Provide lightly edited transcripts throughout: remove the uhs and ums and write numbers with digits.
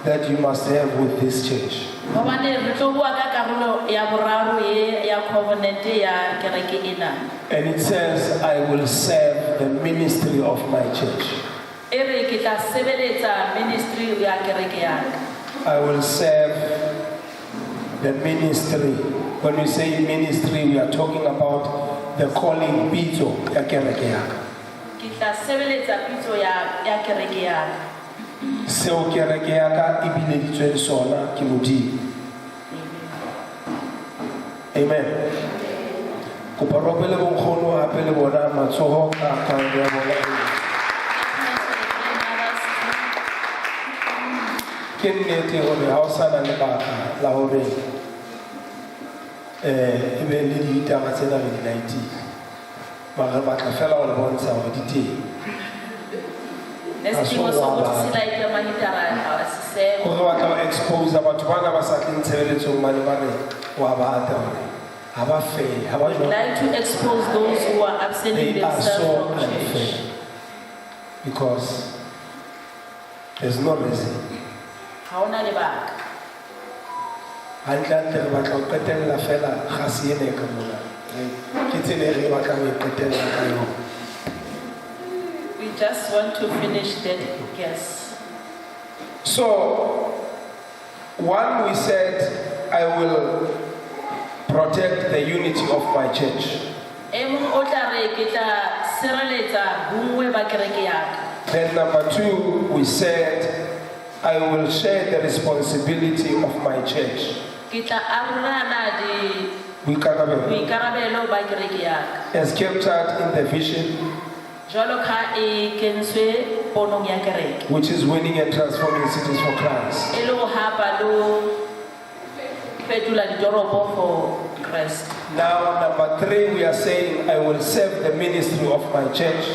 that you must have with this church. And it says, I will serve the ministry of my church. I will serve the ministry. When we say ministry, we are talking about the calling pitso ya kereke yaka. Seo kereke yaka e bileditsweng sona ke Modimo. Amen. Kopa ropele bonkgono hape le bona matsoho ka kang ya bona. Ke nnete hore ha o sana lebaka la hore e be le ditaba tsena le di-90 mara ba tla fela ho le bontsha hore di teng. Gore ba tla expose batho bana ba sa tleng tshebeletsong ba ne ba re wa bata hore ha ba fair, ha ba jwang. Like to expose those who are abstaining themselves from church. Because there's no reason. Haona lebaka. Hantle re batla ho qetella fela ga se ene ka mona. Ke tsene re batla ho qetella ka yona. We just want to finish that guess. So, one, we said, I will protect the unity of my church. Then number two, we said, I will share the responsibility of my church. As captured in the vision, which is winning and transforming cities for Christ. Now, number three, we are saying, I will serve the ministry of my church.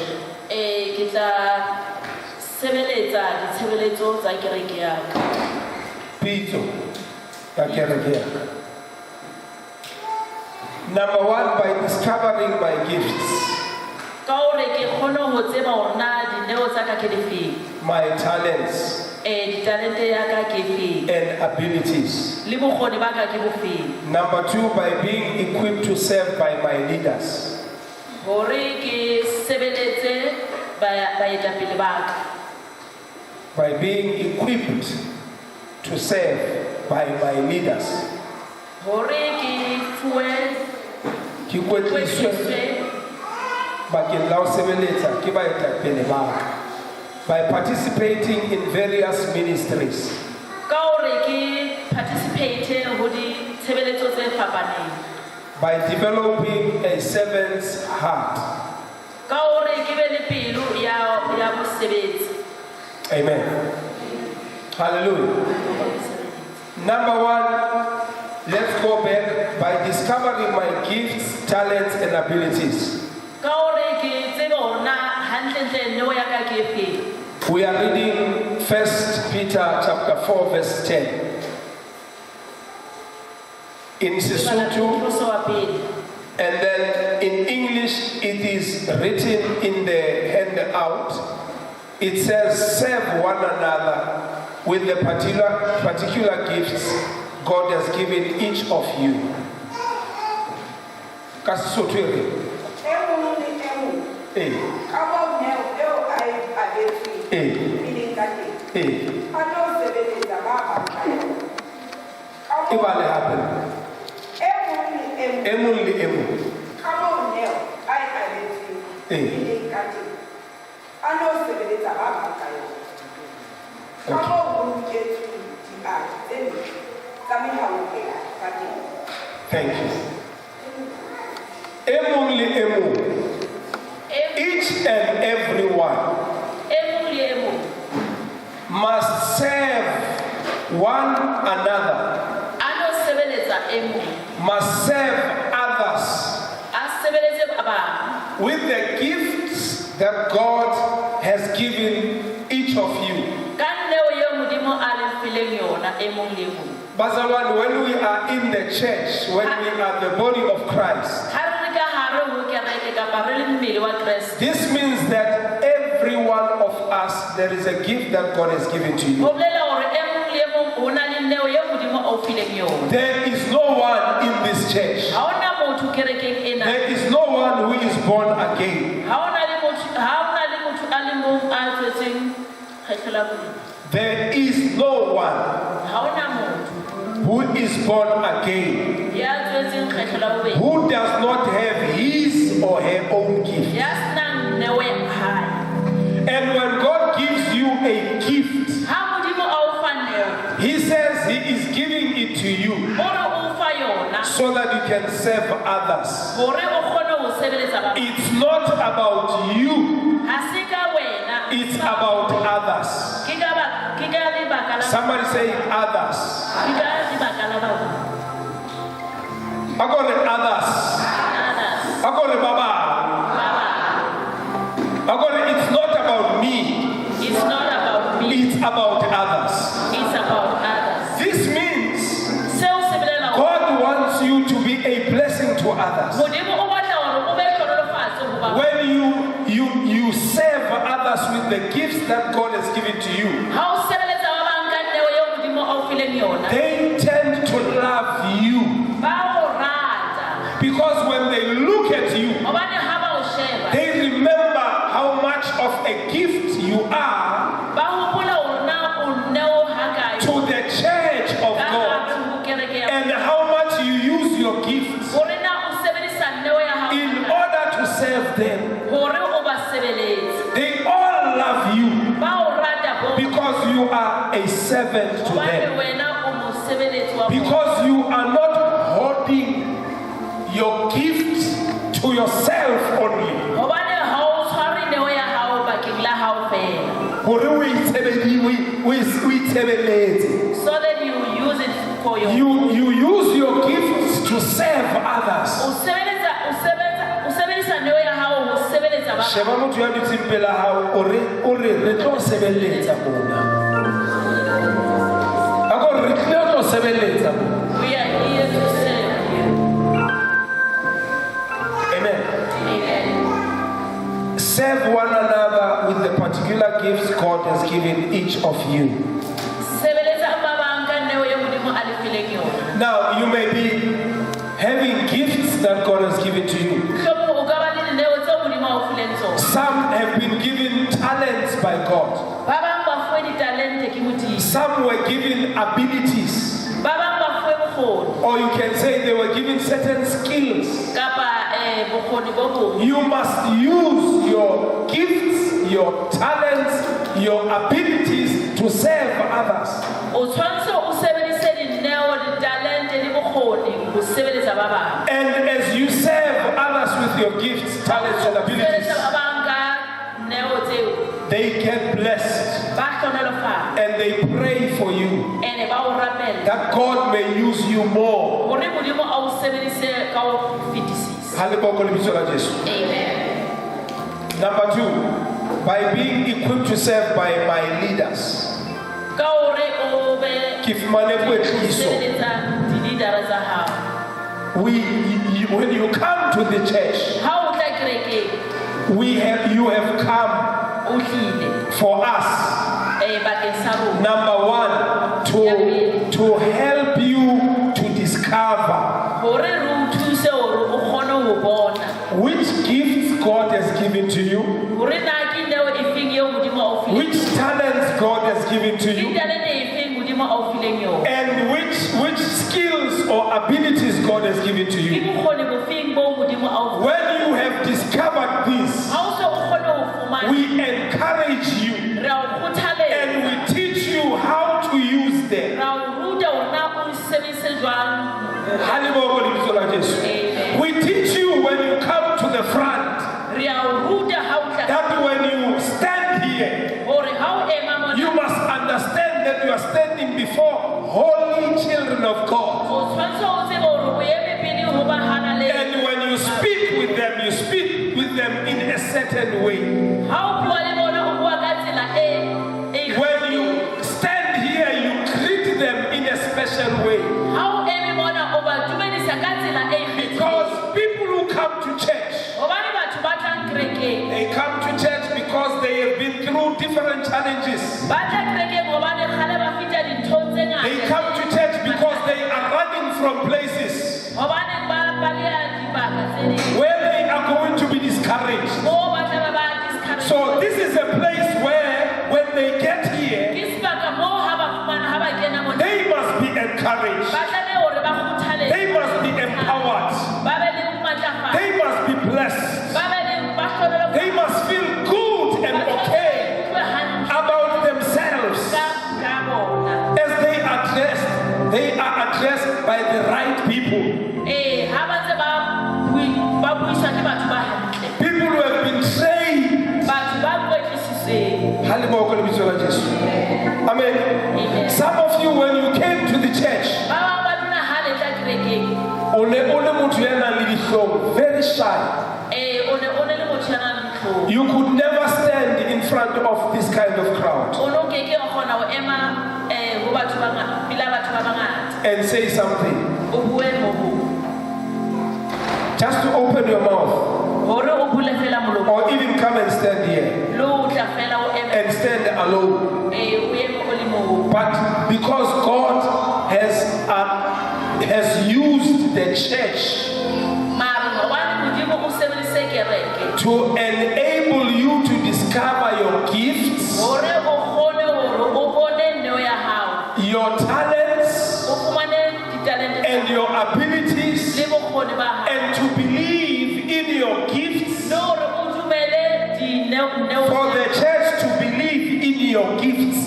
Number one, by discovering my gifts, my talents, and abilities. Number two, by being equipped to serve by my leaders. By being equipped to serve by my leaders. By participating in various ministries. By developing a servant's heart. Amen. Hallelujah. Number one, let's go back by discovering my gifts, talents, and abilities. We are reading 1 Peter chapter 4 verse 10. In Sesotho, and then in English it is written in the handout. It says, serve one another with the particular gifts God has given each of you. It will happen. Thank you. Each and every one must serve one another, must serve others with the gifts that God has given each of you. Bazalwan, when we are in the church, when we are the body of Christ, this means that every one of us, there is a gift that God has given to you. There is no one in this church. There is no one who is born again. There is no one who is born again who does not have his or her own gift. And when God gives you a gift, He says He is giving it to you so that you can serve others. It's not about you, it's about others. Somebody say others. I got it, others. I got it, Baba. I got it, it's not about me. It's not about me. It's about others. It's about others. This means God wants you to be a blessing to others. When you serve others with the gifts that God has given to you, they tend to love you. Because when they look at you, they remember how much of a gift you are to the church of God, and how much you use your gifts in order to serve them. They all love you because you are a servant to them. Because you are not holding your gifts to yourself only. So that you use it for your you use your gifts to serve others. Sheba motho ya ditseng pela hao o re tlo sebeletsa bona. A go re tlo sebeletsa bona. We are here to serve you. Amen. Amen. Serve one another with the particular gifts God has given each of you. Now, you may be having gifts that God has given to you. Some have been given talents by God. Some were given abilities. Or you can say they were given certain skills. You must use your gifts, your talents, your abilities to serve others. And as you serve others with your gifts, talents, and abilities, they get blessed. And they pray for you that God may use you more. Amen. Number 2, by being equipped to serve by my leaders. When you come to the church, you have come for us. Number 1, to help you to discover which gifts God has given to you, which talents God has given to you, and which skills or abilities God has given to you. When you have discovered this, we encourage you and we teach you how to use them. We teach you when you come to the front that when you stand here, you must understand that you are standing before holy children of God. And when you speak with them, you speak with them in a certain way. When you stand here, you greet them in a special way. Because people who come to church, they come to church because they have been through different challenges. They come to church because they are running from places where they are going to be discouraged. So this is a place where when they get here, they must be encouraged. They must be empowered. They must be blessed. They must feel good and okay about themselves. As they are addressed by the right people. People who have been trained. Amen. Some of you, when you came to the church, very shy. You could never stand in front of this kind of crowd and say something. Just to open your mouth, or even come and stand here and stand alone. But because God has used the church to enable you to discover your gifts, your talents, and your abilities, and to believe in your gifts, for the church to believe in your gifts,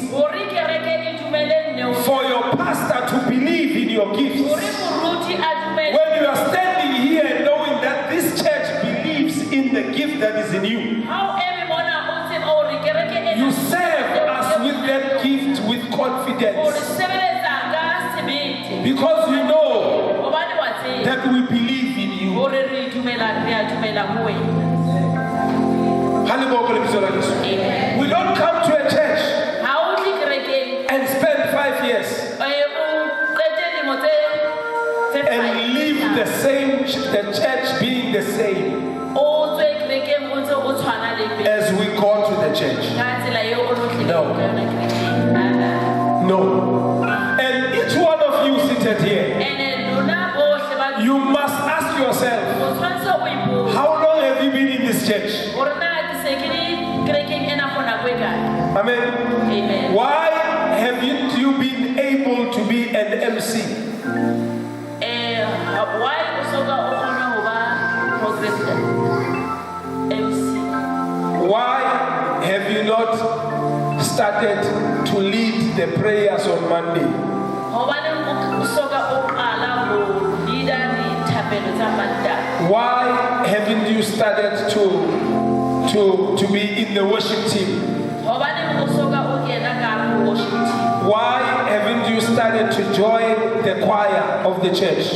for your pastor to believe in your gifts. When you are standing here knowing that this church believes in the gift that is in you, you serve us with that gift with confidence, because you know that we believe in you. We don't come to a church and spend 5 years and leave the same, the church being the same as we go to the church. No. And each one of you seated here, you must ask yourself, how long have you been in this church? Amen. Amen. Why haven't you been able to be an MC? Why have you not started to lead the prayers on Monday? Why haven't you started to be in the worship team? Why haven't you started to join the choir of the church?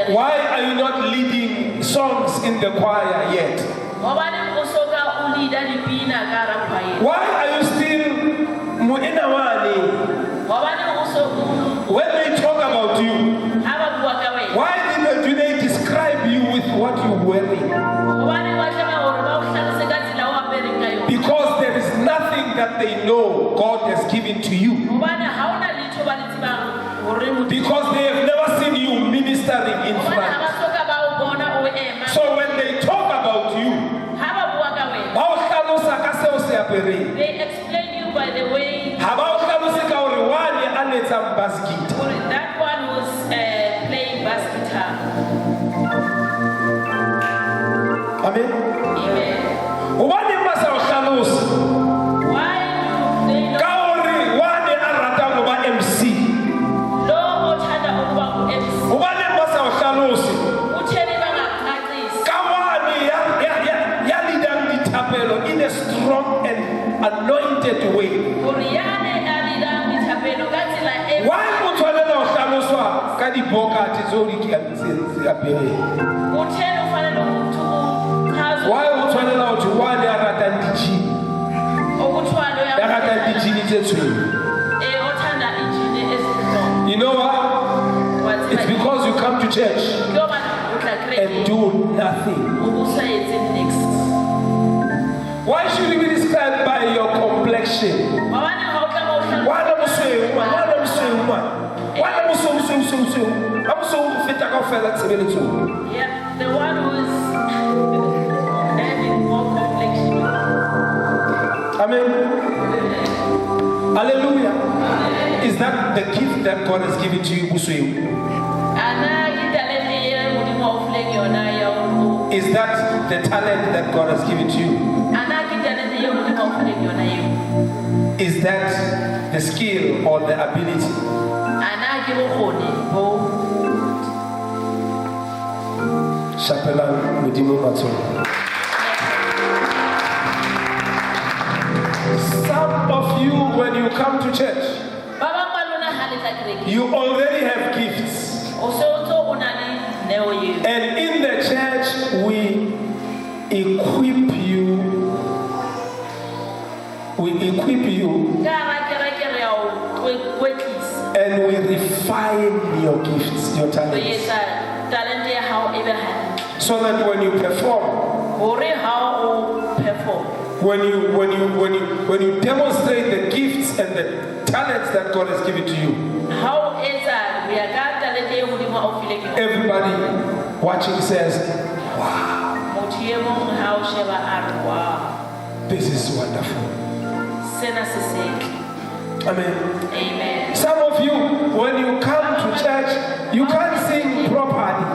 Why are you not leading songs in the choir yet? Why are you still muinawani? When they talk about you, why do they describe you with what you're wearing? Because there is nothing that they know God has given to you. Because they have never seen you ministering in front. So when they talk about you, they explain you by the way. That one was playing bass guitar. Amen. Amen. Why do they not? MC. In a strong and anointed way. Why you know what? It's because you come to church and do nothing. Why should you be described by your complexion? Why not Yeah, the one who's having more complexion. Amen. Hallelujah. Is that the gift that God has given to you, Busuyu? Is that the talent that God has given to you? Is that the skill or the ability? Chapelan Mudimu Matsu. Some of you, when you come to church, you already have gifts. And in the church, we equip you. And we refine your gifts, your talents. So that when you perform, when you demonstrate the gifts and the talents that God has given to you, everybody watching says, wow, this is wonderful. Amen. Amen. Some of you, when you come to church, you can't sing properly.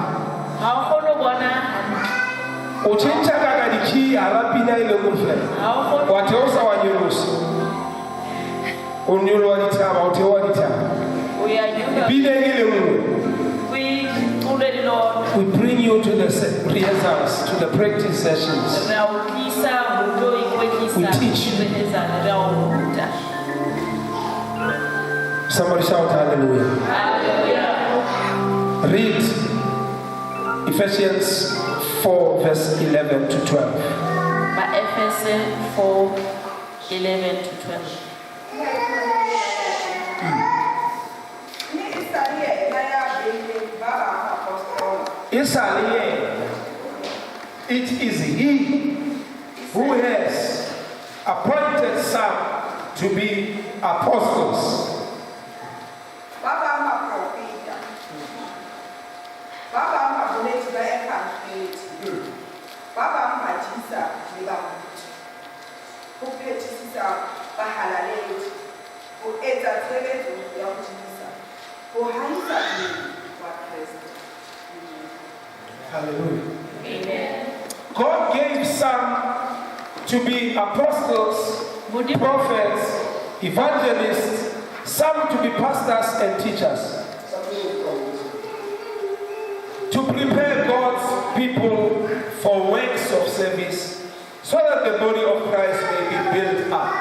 We bring you to the rehearsals, to the practice sessions. We teach. Somebody shout hallelujah. Hallelujah. Read Ephesians 4 verse 11 to 12. Ephesians 4, 11 to 12. It is he who has appointed some to be apostles. Hallelujah. Amen. God gave some to be apostles, prophets, evangelists, some to be pastors and teachers. To prepare God's people for works of service so that the body of Christ may be built up.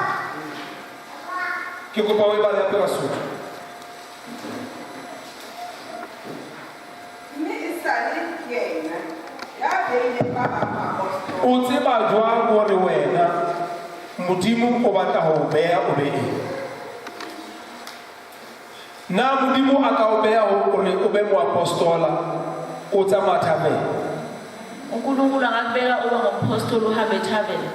Na mudimu akaobea ube mu apostola utamatave. uNkulunkulu angakubeka ube ngumphostoli uhambe thaveni.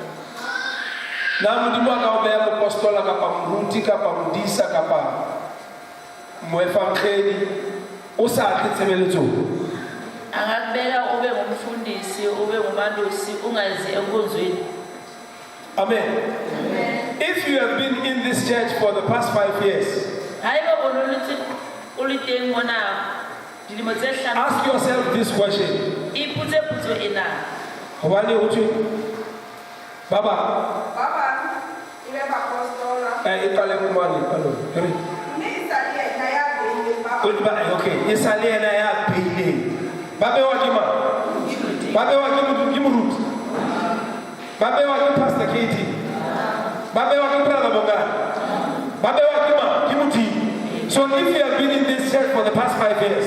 Na mudimu akaobea mu apostola kapa mruti kapa mdisa kapa mwefamkheli usathi tsebeletso. Angakubeka ube ngumfundisi ube ngumandusi ungazi enkonzweni. Amen. Amen. If you have been in this church for the past 5 years, ask yourself this question. Baba. Okay. Babe wa Pastor Katie. Babe wa Brother Boga. Babe wa Kimuti. So if you have been in this church for the past 5 years,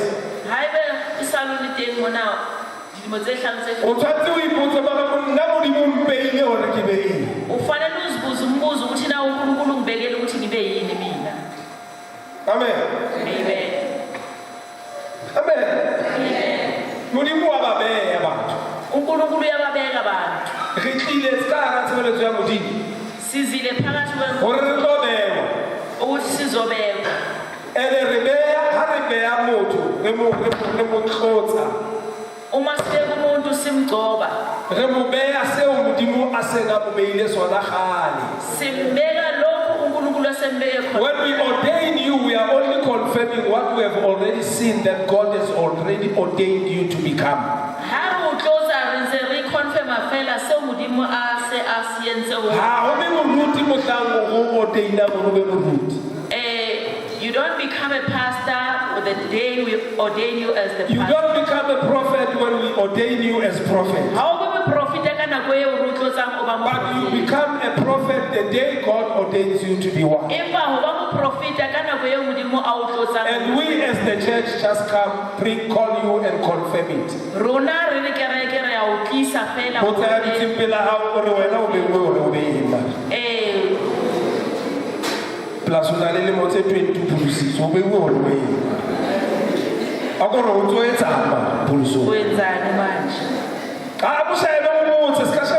Amen. Amen. Amen. Mudimu ababe abantu. uNkulunkulu uyababeka abantu. Sizile phakathi kwenu ukuthi sizobekwa. Ene rebeya motho Uma sibeka umuntu simgcoba. Simbeka lokhu uNkulunkulu asembeke khona. When we ordain you, we are only confirming what we have already seen that God has already ordained you to become. Ha o tlosa re ntse re confirma fela se Modimo a se a se entse ho. You don't become a pastor the day we ordain you as the pastor. You don't become a prophet when we ordain you as prophet. But you become a prophet the day God ordains you to be one. And we as the church just come, call you and confirm it. Plus, we are little more than 22 so we will away. I'm going to do it. I wish I don't want to discuss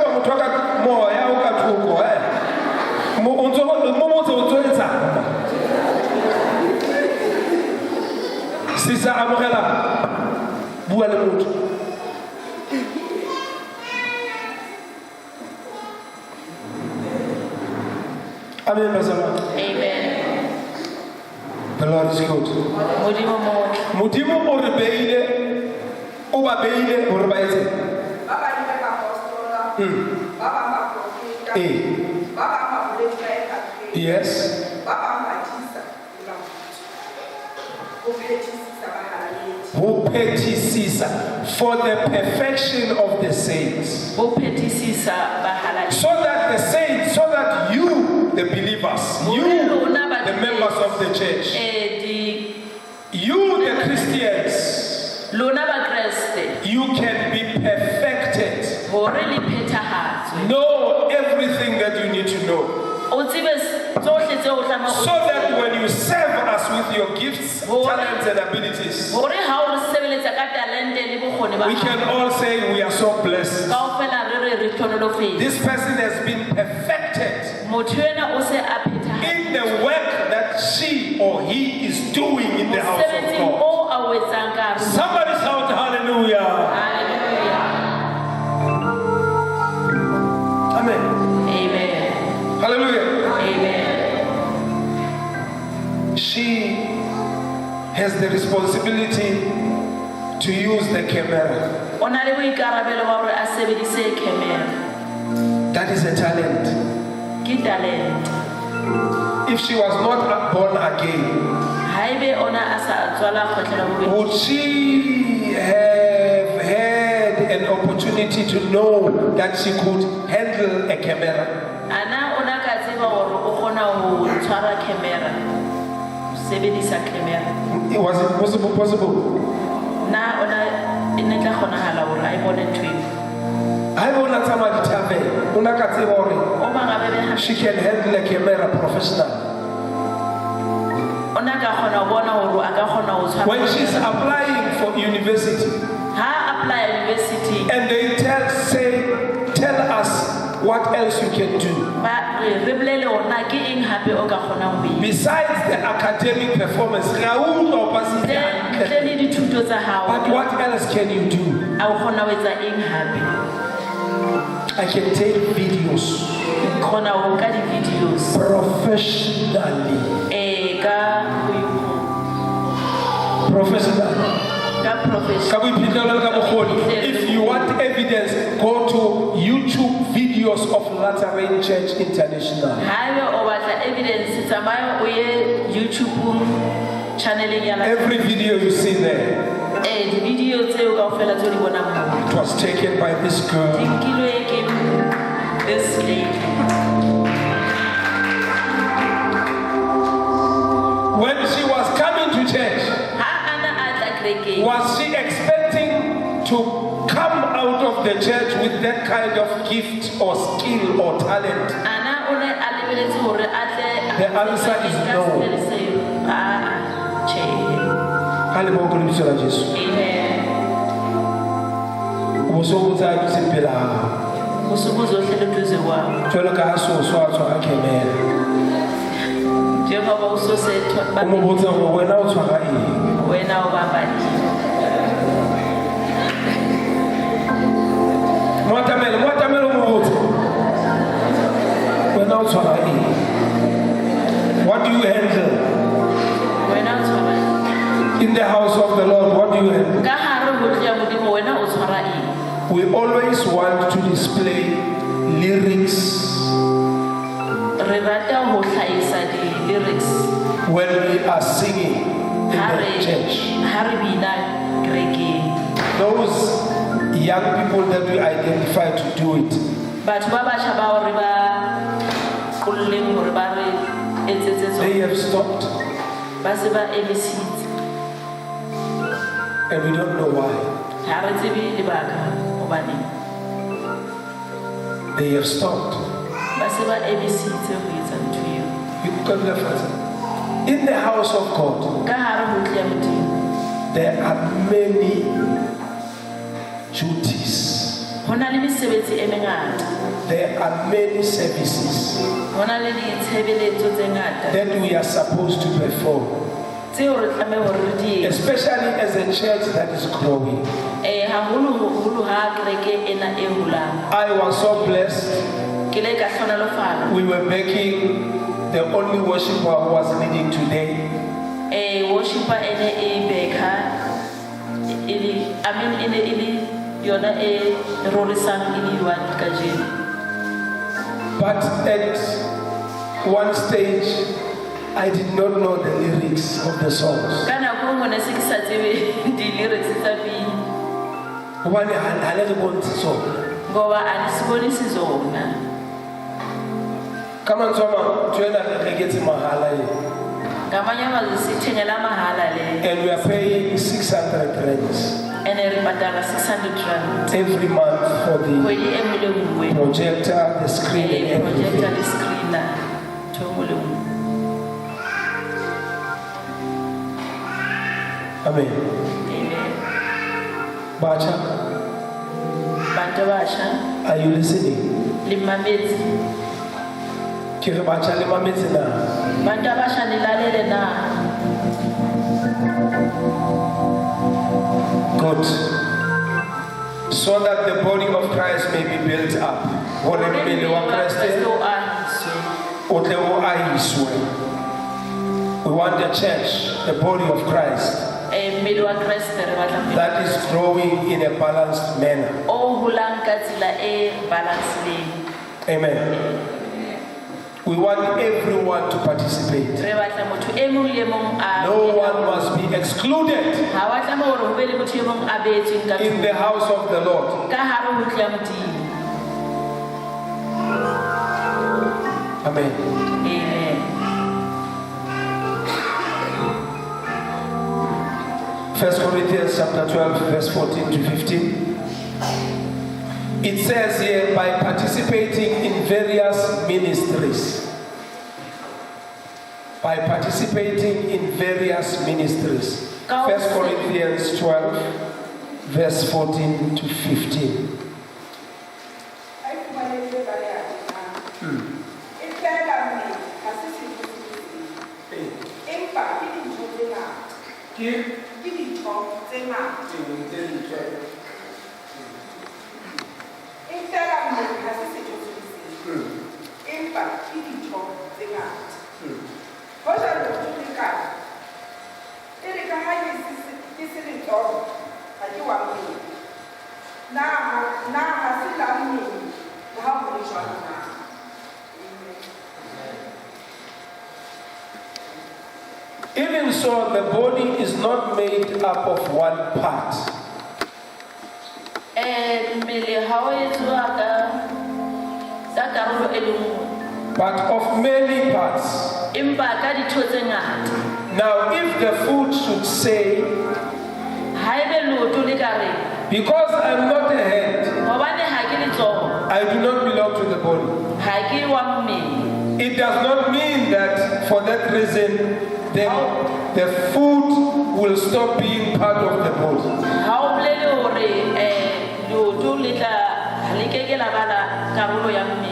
more. I got to go. Sister Amorella, Bualemut. Amen. The Lord is good. Modimo orebeile, obabeile orebaite. Baba ni baba apostola. Baba profeta. Baba profeta. Yes. Baba matisa. Who petisisa for the perfection of the saints. So that the saints, so that you, the believers, you, the members of the church, you, the Christians, you can be perfected. Know everything that you need to know. So that when you serve us with your gifts, talents, and abilities, we can all say we are so blessed. This person has been perfected in the work that she or he is doing in the house of God. Somebody shout hallelujah. Amen. Amen. Hallelujah. Amen. She has the responsibility to use the camera. That is a talent. If she was not born again, would she have had an opportunity to know that she could handle a camera? Was it possible? She can handle a camera professionally. When she's applying for university, and they tell us what else you can do. Besides the academic performance, but what else can you do? I can take videos professionally. If you want evidence, go to YouTube videos of Lateran Church International. Every video you see there, it was taken by this girl. This lady. When she was coming to church, was she expecting to come out of the church with that kind of gift or skill or talent? The answer is no. Amen. o tshwara eng? What do you handle? Wena o tshwara eng? In the house of the Lord, what do you handle? Ka hare ho tle ya Modimo, wena o tshwara eng? We always want to display lyrics Re rata ho hlahisa di-lyrics when we are singing in the church. ha re bina kerekeng. Those young people that we identify to do it, Batho ba batjha bao re ba qolleng hore ba re etsetse tsona, they have stopped ba se ba emisitse. and we don't know why. Ha re tsebe lebaka hobaneng They have stopped. ba se ba emisitse ho etsa ntho eo. You can left us. In the house of God, Ka hare ho tle ya Modimo, there are many duties. ho na le mesebetsi e mengata, There are many services ho na le ditshebeletso tse ngata that we are supposed to perform, tseo re tlameha hore re di etse. especially as a church that is growing. Haholo ha kereke ena e holang. I was so blessed. Ke le ka hlonolofala. We were backing the only worshiper who was leading today. Worshiper ene e beka ene ili yona e rorisang ili one kajeno. But at one stage, I did not know the lyrics of the songs. Kana ko ngone se ke sa tsebe di-lyrics tsa pina. Hobane ha le re bontshe sona. Ngoba a di sibonisi zona. Come on, Soma, join us and get mahala. Ngamanye amazwi sithengela mahala le. And we are paying 600 rands Ene re patala 600 rand. every month for the Kgwedi e nngwe le nngwe. projector, the screen, and Projector everything. le screener. Ntho e nngwe le nngwe. Amen. Amen. Bacha, Bantu basha are you listening? le mametse. Kire bacha le mametse na. Bantu abasha nilalele na. Good. So that the body of Christ may be built up. Hore mmele wa Kriste o tle o ahiswe. We want the church, the body of Christ, Mmele wa Kreste re batla that is growing in a balanced manner. o holang ka tsela e balanced. Amen. We want everyone to participate. Re batla motho e mong le mong a No one must be excluded ha wa tlameha hore ho be le motho e mong a beetsweng ka in the house of the Lord. ka hare ho tle ya Modimo. Amen. Amen. 1 Corinthians chapter 12, verse 14 to 15. It says here, by participating in various ministries. By participating in various ministries. 1 Corinthians 12, verse 14 to 15. Even so, the body is not made up of one part. Mmele ha o etswa ka karolo e le nngwe, But of many parts. empa ka ditho tse ngata. Now, if the foot should say, Ha ebe leoto le ka re, because I'm not a head, hobane ha ke letsoho, I do not belong to the body. ha ke wa mmele. It does not mean that for that reason, the foot will stop being part of the body. Ha o bolele hore leoto le tla le keke la ba la karolo ya mmele.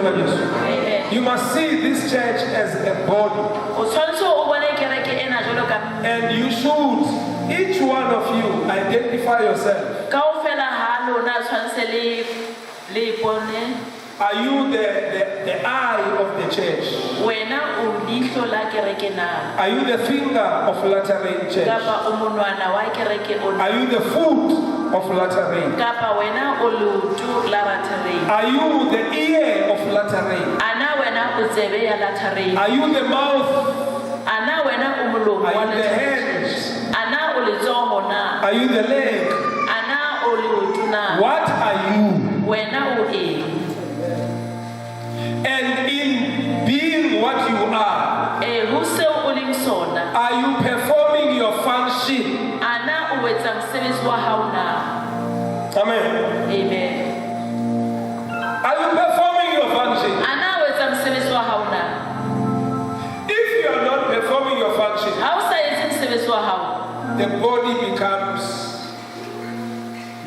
Amen. You must see this church as a body. O tshwanetse o bone kereke ena jwalo ka And you should, each one of you, identify yourself kaofela ha lona tshwanetse le ipone Are you the eye of the church? Wena o lihlo la kereke na? Are you the finger of Latter Rain Church? Kapa o monwana wa kereke o? Are you the foot of Latter Rain? Kapa wena o lutu la Latter Rain? Are you the ear of Latter Rain? Ana wena o tsebe ya Latter Rain? Are you the mouth? Ana wena o molomo wa Are you the Latter Rain? hands? Ana o letsogo na? Are you the leg? Ana o leoto na? What are you? Wena o eng? And in being what you are, Ho seo o leng sona, are you performing your function? ana o wetsa mosebetsi wa hao na? Amen. Amen. Are you performing your function? Ana o wetsa mosebetsi wa hao na? If you are not performing your function, Ha o sa etse mosebetsi wa hao, the body becomes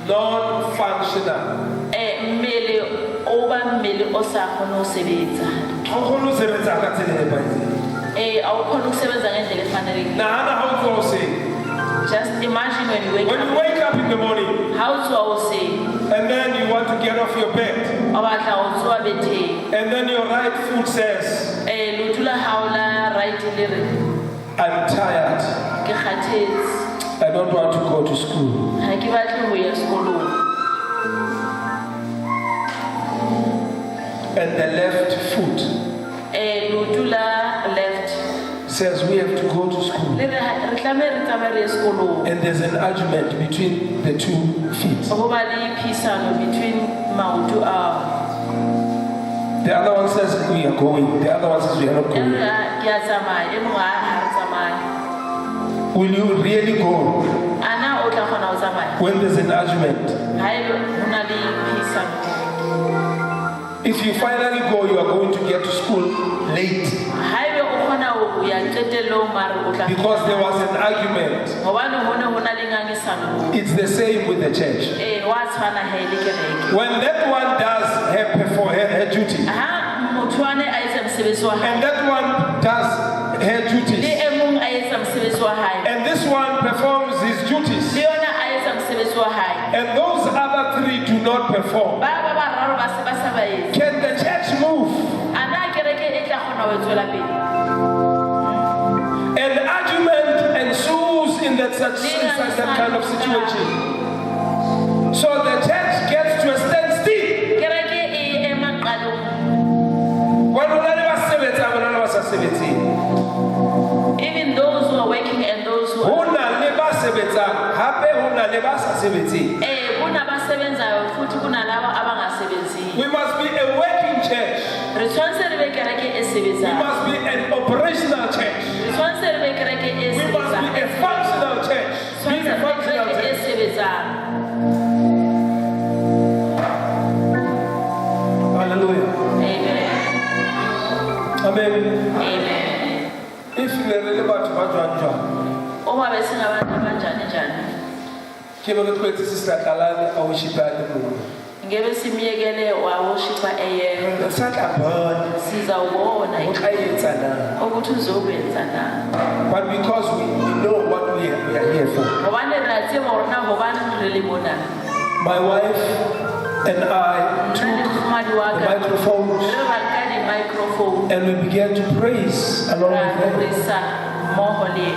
non-functional. mmele o ba mmele o sa kgone ho sebetsa. How can you say that? A o kgone ho sebetsa ngendlela e fanelekile. Now, how do you say? Just imagine when you wake When you up. wake up in the morning Ha o tsoha hoseng, and then you want to get off your bed, o batla ho tsoha betheng, and then your right foot says, leoto la hao la right le re, I'm tired. ke kgathetse, I don't want to go to school. ha ke batle ho ya sekolong. And the left foot Leoto la left says, we have to go to school. le re tlameha re tsamaye re ye sekolong. And there's an argument between the two feet. Ho ba le phisano between maoto ao. The other one says, we are going. The other one says, we are not E going. re ke a tsamaya, e mongwe ha re tsamaye. Will you really go Ana o tla kgona ho tsamaya? when there's an argument? Ha ebe ho na le phisano. If you finally go, you are going to get to school late Ha ebe o kgona ho ya qetellong mare o tla. because there was an argument. Hobane ho ne ho na le ngangisano. It's the same with the church. Wa tshwana he le kereke. When that one does her duty, Ha motho ane a etsa mosebetsi wa hae, and that one does her le duties, e mong a etsa mosebetsi wa hae, and this one performs his duties, le yona a etsa mosebetsi wa hae, and those other three do not perform, ba bararo ba se ba sa ba etsa. can the church move? Ana kereke e tla kgona ho tswela pele. An argument ensues in that kind of situation. So the church gets to a standstill. Kereke e ema qalong. Even those who are working and those who are kuna ba sebenzayo futhi kuna laba abangasebenziyo. We must be a working church. Re tshwanetse re be kereke e We sebetsang. must be an operational church. Re tshwanetse re be kereke e We must sebetsang. be a functional church. Be Tshwanetse a re be functional kereke e church. sebetsang. Hallelujah. Amen. Amen. Amen. If you really about to Uma besingabantu abanjani njani? Ngebe simyekele wawoshipa eyedwa. Sizawubona ukuthi uzokwenza na. But because we know what we are here for. Ngobane re tseba hore na hobane re le mona. My wife and I took the microphones Re ba nka di microphone. and we began to praise along Ra with them. risa mmoho le.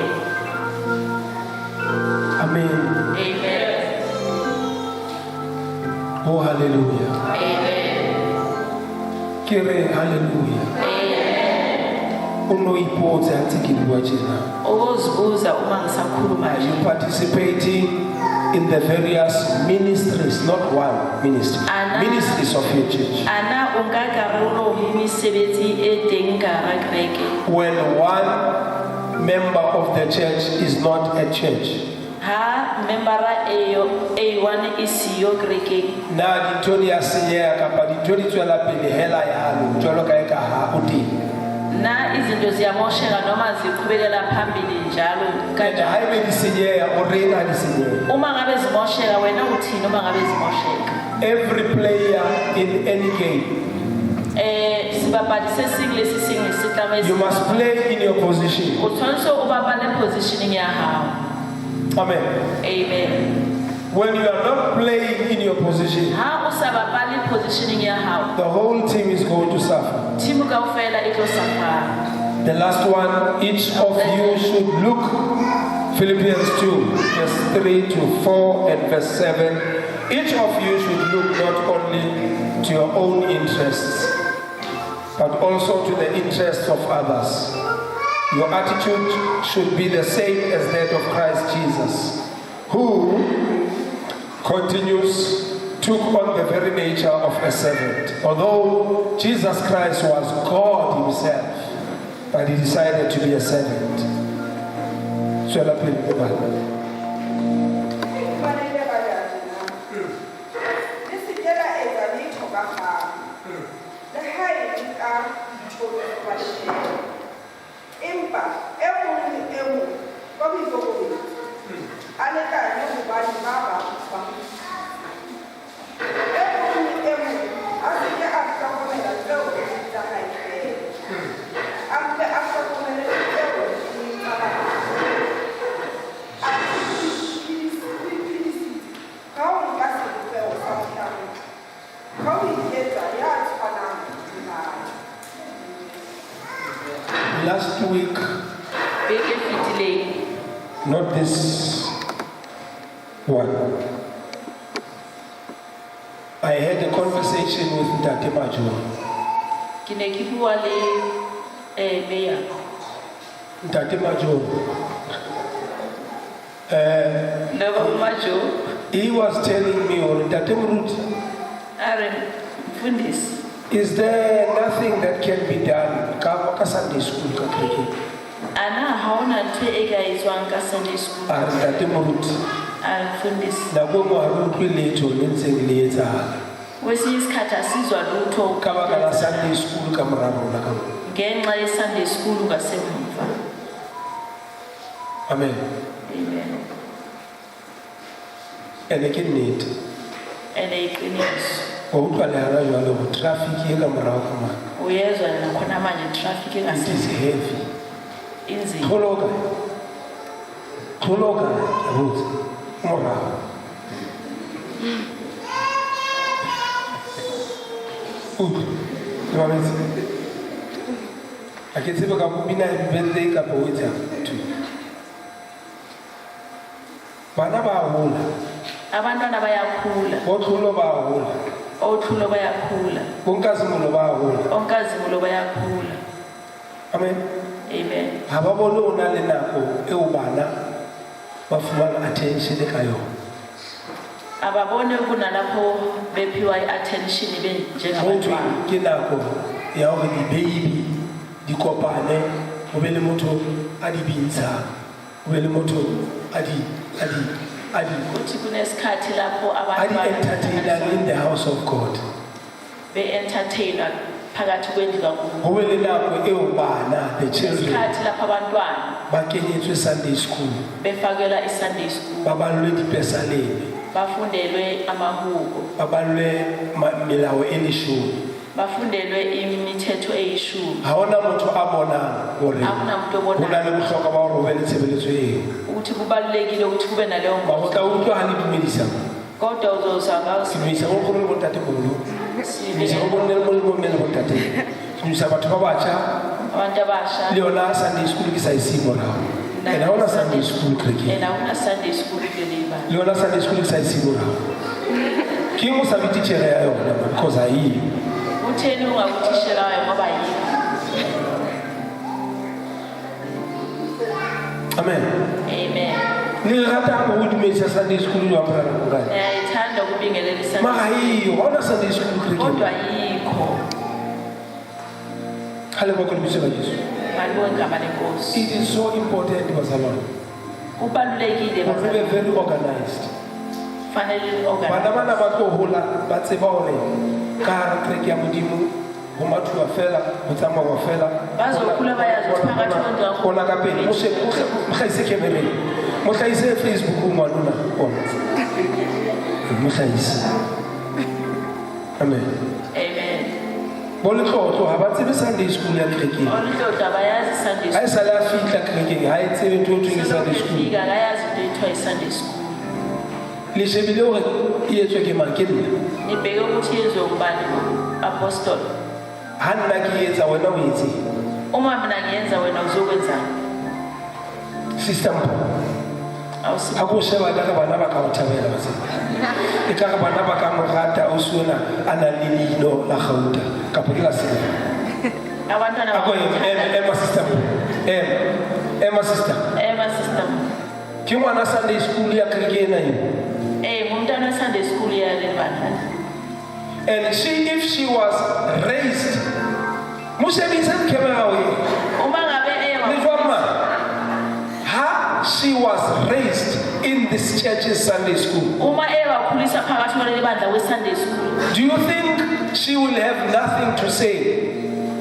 Amen. Amen. Oh, hallelujah. Amen. Kere hallelujah. Amen. Unoipotse athi ngibua jena. Ukuzibuza uma ngisakhuluma Are nje. you participating in the various ministries, not one ministry, ministries of your church? Ana unka karolo mesebetsi e teng ka hara kereke. When one member of the church is not at church, Ha membara e one isiyo kerekeng. na dintho di a senyeha kapa dintho di tswela pele hela yalo jwalo ka eka ha o teng. Na izinto ziyamosheka noma ziqhubekela phambili njalo And kanjalo. ha ebe di senyeha o rena di senyeha. Uma ngabe zimosheka wena uthini uma ngabe zimosheka? Every player in any game, Sibapadi se sing le se sing se tlameha. you must play in your position. O tshwanetse o bapale positioning ya hao. Amen. Amen. When you are not playing in your position, ha o sa bapale positioning ya hao the whole team is going to suffer. team kaofela e tlo suffer. The last one, each of you should look, Philippians 2, verse 3 to 4 and verse 7. Each of you should look not only to your own interests, but also to the interests of others. Your attitude should be the same as that of Christ Jesus, who took on the very nature of a servant. Although Jesus Christ was God himself, but he decided to be a servant. So let's play the Bible. Last week, not this one, I had a conversation with Ntate Majo. Ntate Majo. He was telling me, or Ntate Mrut, is there nothing that can be done? Sunday school, ana haona ntho e ka etswang ka Sunday school. Ntate Mrut. Nako mo ha re utlwe letho le ntseng le etsahala. Kwesinye isikhathi asizwa lutho ka baka la Sunday school ka mora rona ka. Ngenxa ye Sunday school ngasemuva. Amen. Amen. Ene ke nnete. Ene iqiniso. Uqala jalo go traffic e ka mora ka ma. Uyezwa nakhona manje traffic It is heavy. Inzima. Kholoka road mora. I can see ka bina birthday ka poetsa tu. Bana ba hola. Abantwana bayakhula. Othulo ba hola. Othulo bayakhula. Onkazimulo ba hola. Onkazimulo bayakhula. Amen. Amen. Ha ba bone o na le nako e o bana ba fumana attention ka yona. Ababone kunalapho bephiwa i-attention njengabantwana. Ke nako ya hore di-baby di kopane o be le motho a di bintsha o be le motho a di kuthi kunesikhathi lapho entertainer in the house of God. Be-entertainer phakathi kwendlu kaNkulunkulu. Ho be le nako eo bana the children isikhathi lapho abantwana ba kenyetswe Sunday school befakelwa i-Sunday school. ba balwe dipesalele bafundelwe amahubo. ba balwe melao e leshome. Bafundelwe imithetho eyishumi. Ha hona motho a bonang hore akunamuntu obonayo. Ho na le bohlokwa ba hore ho be le tshebeletso eo. Ukuthi kubalulekile ukuthi kube naleyo Ba go tla utlwa ha le dumedisa. kodwa uzozwa Dumedisa go gore bo tate bolo. Dumedisa go bonne mo le mo mmele go tate. Dumedisa batho ba batjha. abantu abasha. Le yona Sunday school ke sa isimo na. Ena ona Sunday school kreki. Ena una Sunday school kuleba. Le yona Sunday school ke sa isimo na. Ke mo sa bitichere ya yona because ai. Utheni ungakutishela wayo ngoba yini? Amen. Amen. Ni rata go dumedisa Sunday school yo apara go ga. Ithanda ukubingelela Sunday. Ma hiyo ona Sunday school kreki. Kodwa yikho. Khale ba ko lebisa ba Jesu. It is so important bazalwane. Kubalulekile Be very organized. Fanele organize. Bana ba tlo hola ba tseba hore ka kreki ya modimo go mathuwa fela go tsamaya fela. Bazokhula bayazi phakathi kwendlu. Kona ka pele mo se ise kemereng. Mo ise Facebook mo lona ona. Mo ise. Amen. Amen. Bole tlotlo ha ba tsebe Sunday school ya kreki. Bole tlotlo bayazi Sunday school. Ha isa la fitla kreki ha e tsebe ntho Sunday school. Bayazi ntho Sunday school. le shebile hore e etswe ke mang? Ke nna. nibheke ukuthi yenziwe ngubani apostol. Ha nna ke etsa wena o etse. Uma mina ngiyenza wena uzokwenzani? Sister Awusi- ha ko sheba ka bana ba ka o thabela ba tsena. E ka re bana ba ka mo rata o suona a na le leino la gauta ka po la sele. abantwana Ako bakho- Emma sister. Emma sister. Ema sister. Ke ngwana Sunday school ya kereke ena eo. Ngumntwana Sunday school yale bana. And if she was raised Musebisa camera we. Uma ngabe Le jwa ma. Ha she was raised in this church's Sunday school. uma wakhulisa phakathi kwaleli bandla we-Sunday school. Do you think she will have nothing to say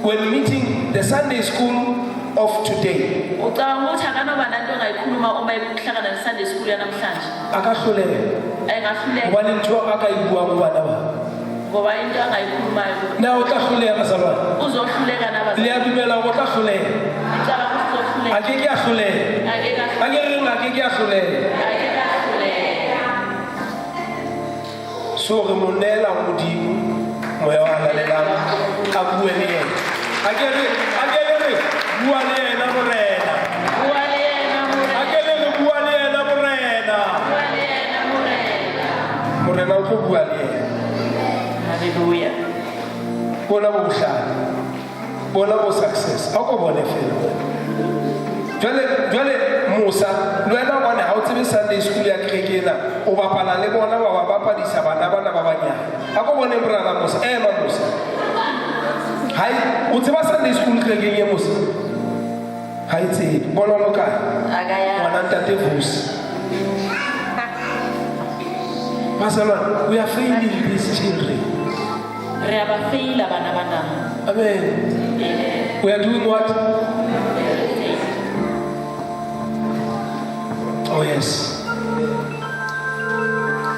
when meeting the Sunday school of today? Ucabanga ukuthi akanoba nanto ongayikhuluma uma ekuhlangana ne-Sunday school yanamhlanje? Akahluleke. Ayingahluleka Ngoba into akayibuwa kubana ba. ngoba into angayikhulumayo Na o tla hluleka bazalwane. uzohluleka Le nabazali. a dumela o tla hluleka. Ngicabanga ukuthi uzohluleka. A ke ke a hluleka. Angeke ahluleke. A ke reng a ke ke a hluleka. Angeke ahluleke. So re mo nela modimo moya wa halelang a bue le yena. A ke re bua le yena morena. Bua le yena morena. A ke re bua le yena morena. Bua le yena morena. Morena o tlo bua le yena. Hallelujah. Bona bo bohlale. Bona bo success. A ko bone fela. Jwale Musa le wena bona ha o tsebe Sunday school ya kereke ena o bapala le bona ba bapadisa bana ba banyane. A ko bone brother Musa Musa. Hai o tseba Sunday school kereke ya Musa. Hai tsebe bona lo kae? Akaya. Ngwana ntate Vusi. Pastor, we are failing these children. Re a ba feila bana bana. Amen. We are doing what? Oh yes.